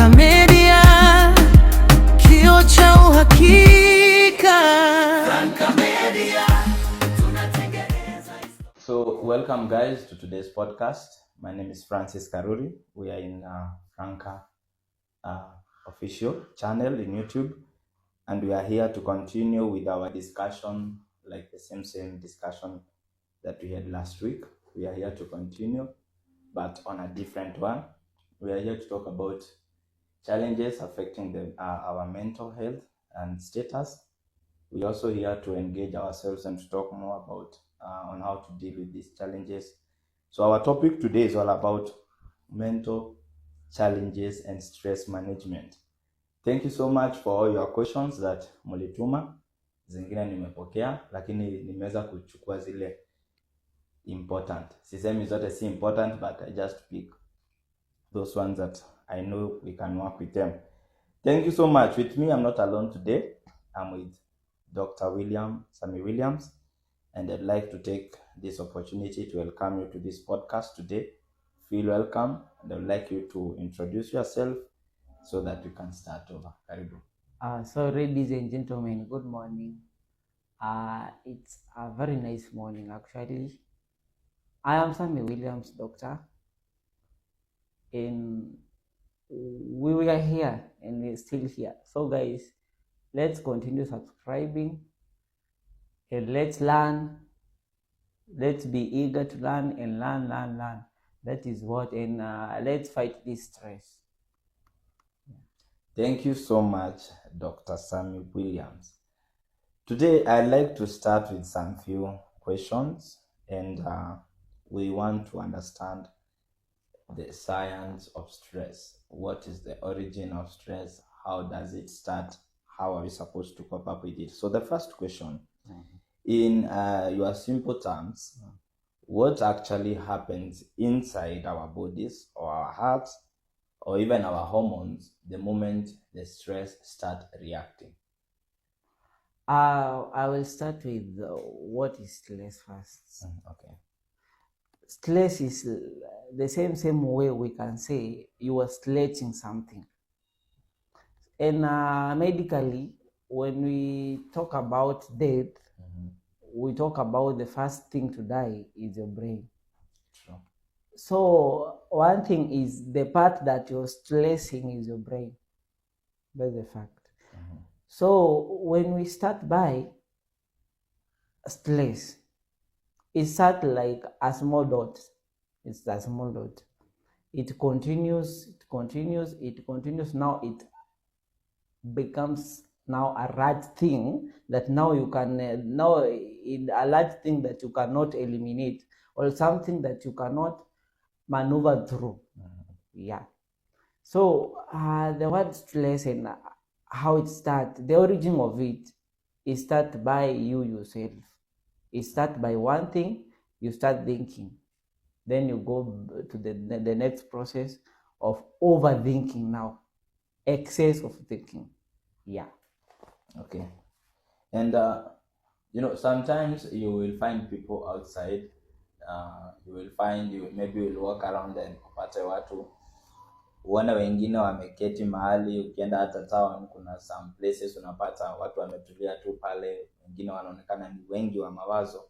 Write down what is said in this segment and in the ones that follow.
Franka Media, kio cha uhakika. Franka Media, tunatengeneza. So welcome guys to today's podcast. My name is Francis Karuri. We are in Franka official channel in YouTube, and we are here to continue with our discussion, like the same discussion that we had last week. We are here to continue, but on a different one. We are here to talk about challenges affecting our mental health and status. We are also here to engage ourselves and to talk more about on how to deal with these challenges. So our topic today is all about mental challenges and stress management. Thank you so much for all your questions that mulituma. Zingine nimepokea, lakini nimeweza kuchukua zile important. Sisemi zote si important, but I just pick those ones that I know we can work with them. Thank you so much. With me, I'm not alone today. I'm with Dr. Sammy Williams, and I'd like to take this opportunity to welcome you to this podcast today. Feel welcome, and I'd like you to introduce yourself so that we can start over. Karibu. So ladies and gentlemen, good morning. It's a very nice morning actually. I am Sammy Williams, doctor, and we were here and we're still here. So guys, let's continue subscribing and let's learn. Let's be eager to learn and learn. That is what, and let's fight this stress. Thank you so much, Dr. Sammy Williams. Today, I'd like to start with some few questions, and we want to understand the science of stress. What is the origin of stress? How does it start? How are we supposed to cope up with it? So the first question, in your simple terms, what actually happens inside our bodies or our hearts or even our hormones the moment the stress start reacting? I will start with what is stress first. Okay. Stress is the same way we can say you are stretching something. And medically, when we talk about death, we talk about the first thing to die is your brain. True. So one thing is the part that you're stressing is your brain. That's the fact. So when we start by stress, it starts like a small dot. It's a small dot. It continues. Now it becomes now a large thing that now you can a large thing that you cannot eliminate, or something that you cannot maneuver through. Yeah. So the word stress and how it starts, the origin of it starts by you yourself. It starts by one thing, you start thinking. Then you go to the next process of overthinking now. Excess of thinking. Yeah. Okay. And, sometimes you will find people outside. Maybe you'll walk around and upate watu. Uone wengine wameketi mahali, ukienda hata town kuna some places unapata watu wametulia tu pale, wengine wanaonekana ni wengi wa mawazo.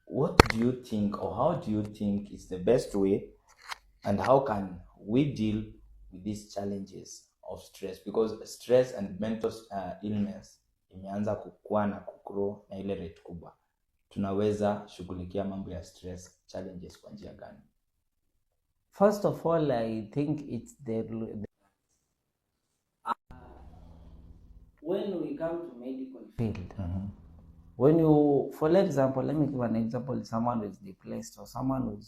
What do you think, or how do you think is the best way, and how can we deal with these challenges of stress? Because stress and mental illness imeanza kukua na kugrow na ile rate kubwa. Tunaweza shughulikia mambo ya stress challenges kwa njia gani? First of all, I think it's when we come to medical field, when you, for example, let me give an example, someone who is depressed or someone who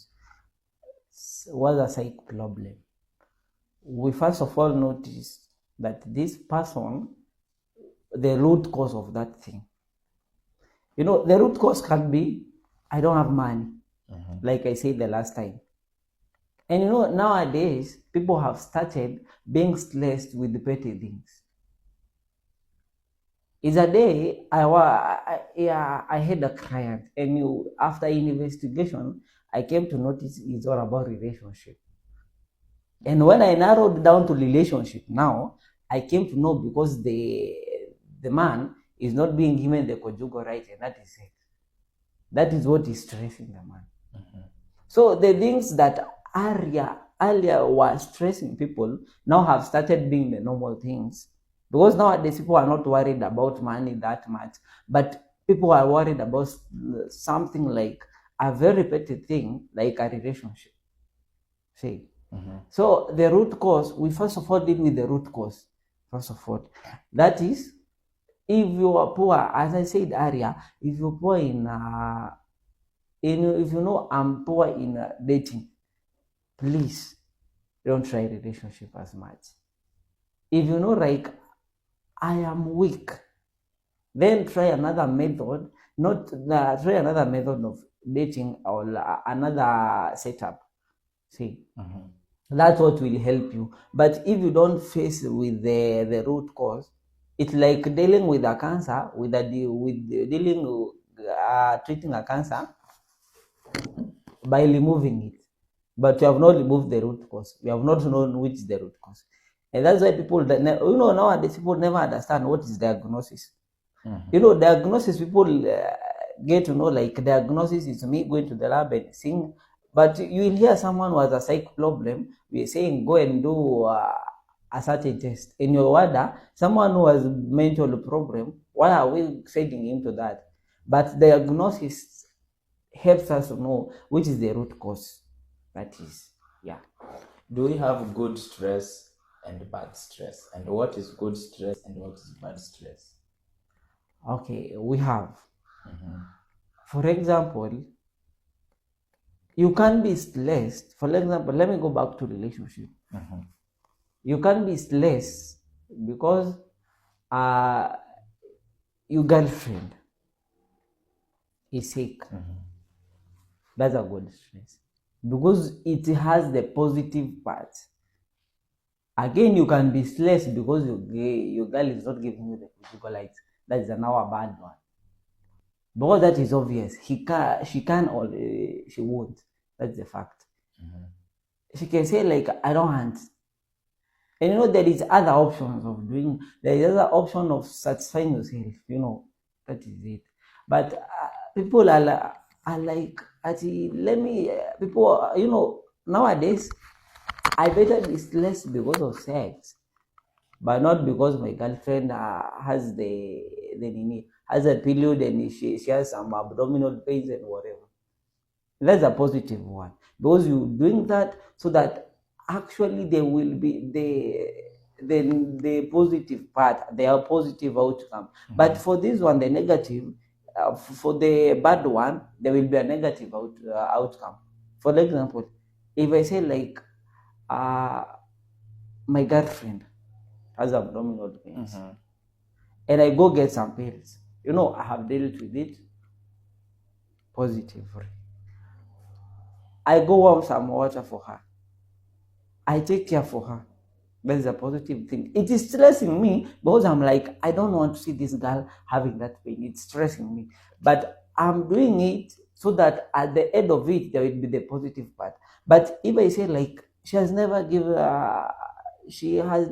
was a psych problem. We first of all notice that this person, the root cause of that thing. The root cause can be, I don't have money, like I said the last time. And nowadays, people have started being stressed with the petty things. It's a day, I had a client, and after investigation, I came to notice it's all about relationship. And when I narrowed down to relationship, now I came to know because the man is not being given the conjugal right, and that is it. That is what is stressing the man. So the things that earlier were stressing people now have started being the normal things. Because nowadays people are not worried about money that much, but people are worried about something like a very petty thing, like a relationship. See? So the root cause, we first of all deal with the root cause. First of all, that is, if you are poor, as I said earlier, if you're poor if you know I'm poor in dating, please don't try relationship as much. If you know, like, I am weak, then try another method, not try another method of dating or another setup. See, that's what will help you. But if you don't face with the root cause, it's like dealing with a cancer, treating a cancer by removing it, but you have not removed the root cause. You have not known which is the root cause, and that's why people that nowadays people never understand what is diagnosis. Diagnosis, people get to know, like, diagnosis is me going to the lab and seeing, but you will hear someone who has a psych problem, we are saying go and do a certain test. In your order, someone who has mental problem, why are we sending him to that? But diagnosis helps us to know which is the root cause. That is, yeah. Do we have good stress and bad stress? And what is good stress and what is bad stress? Okay, we have. For example, you can be stressed. For example, let me go back to relationship. You can be stressed because your girlfriend is sick. That's a good stress because it has the positive part. Again, you can be stressed because your girl is not giving you the physical light. That is now a bad one. Because that is obvious. She can or she won't. That's the fact. She can say, like, I don't want. And there is other options of doing. There is other option of satisfying yourself. That is it. But people are like, people, nowadays, I better be less because of sex, but not because my girlfriend has has a period and she has some abdominal pains and whatever. That's a positive one, because you're doing that so that actually there will be the positive part, their positive outcome. But for this one, the negative, for the bad one, there will be a negative outcome. For example, if I say, like, my girlfriend has abdominal pains, and I go get some pills, I have dealt with it positively. I go warm some water for her. I take care for her. That is a positive thing. It is stressing me because I'm like, I don't want to see this girl having that pain. It's stressing me. But I'm doing it so that at the end of it, there will be the positive part. But if I say, like, she has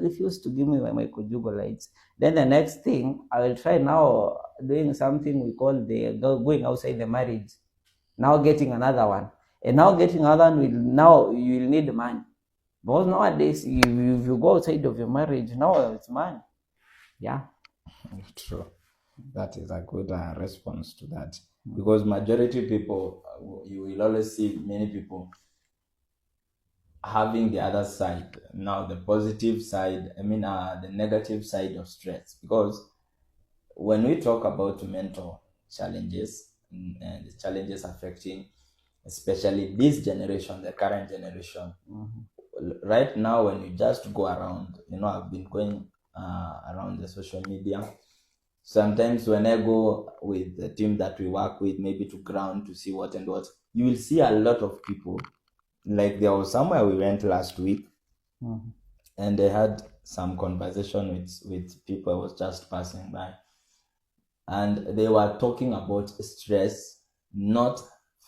refused to give me my conjugal rights, then the next thing, I will try now doing something we call going outside the marriage. Now getting another one. And now getting another one, now you will need money. Because nowadays, if you go outside of your marriage, now it's money. Yeah. True. That is a good response to that. Because majority people, you will always see many people having the other side. Now, the positive side, the negative side of stress. Because when we talk about mental challenges and the challenges affecting especially this generation, the current generation, right now, when you just go around, I've been going around the social media. Sometimes when I go with the team that we work with, maybe to ground to see what and what, you will see a lot of people. Like, there was somewhere we went last week, and I had some conversation with people I was just passing by, and they were talking about stress, not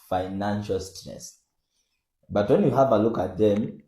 financial stress. But when you have a look at them,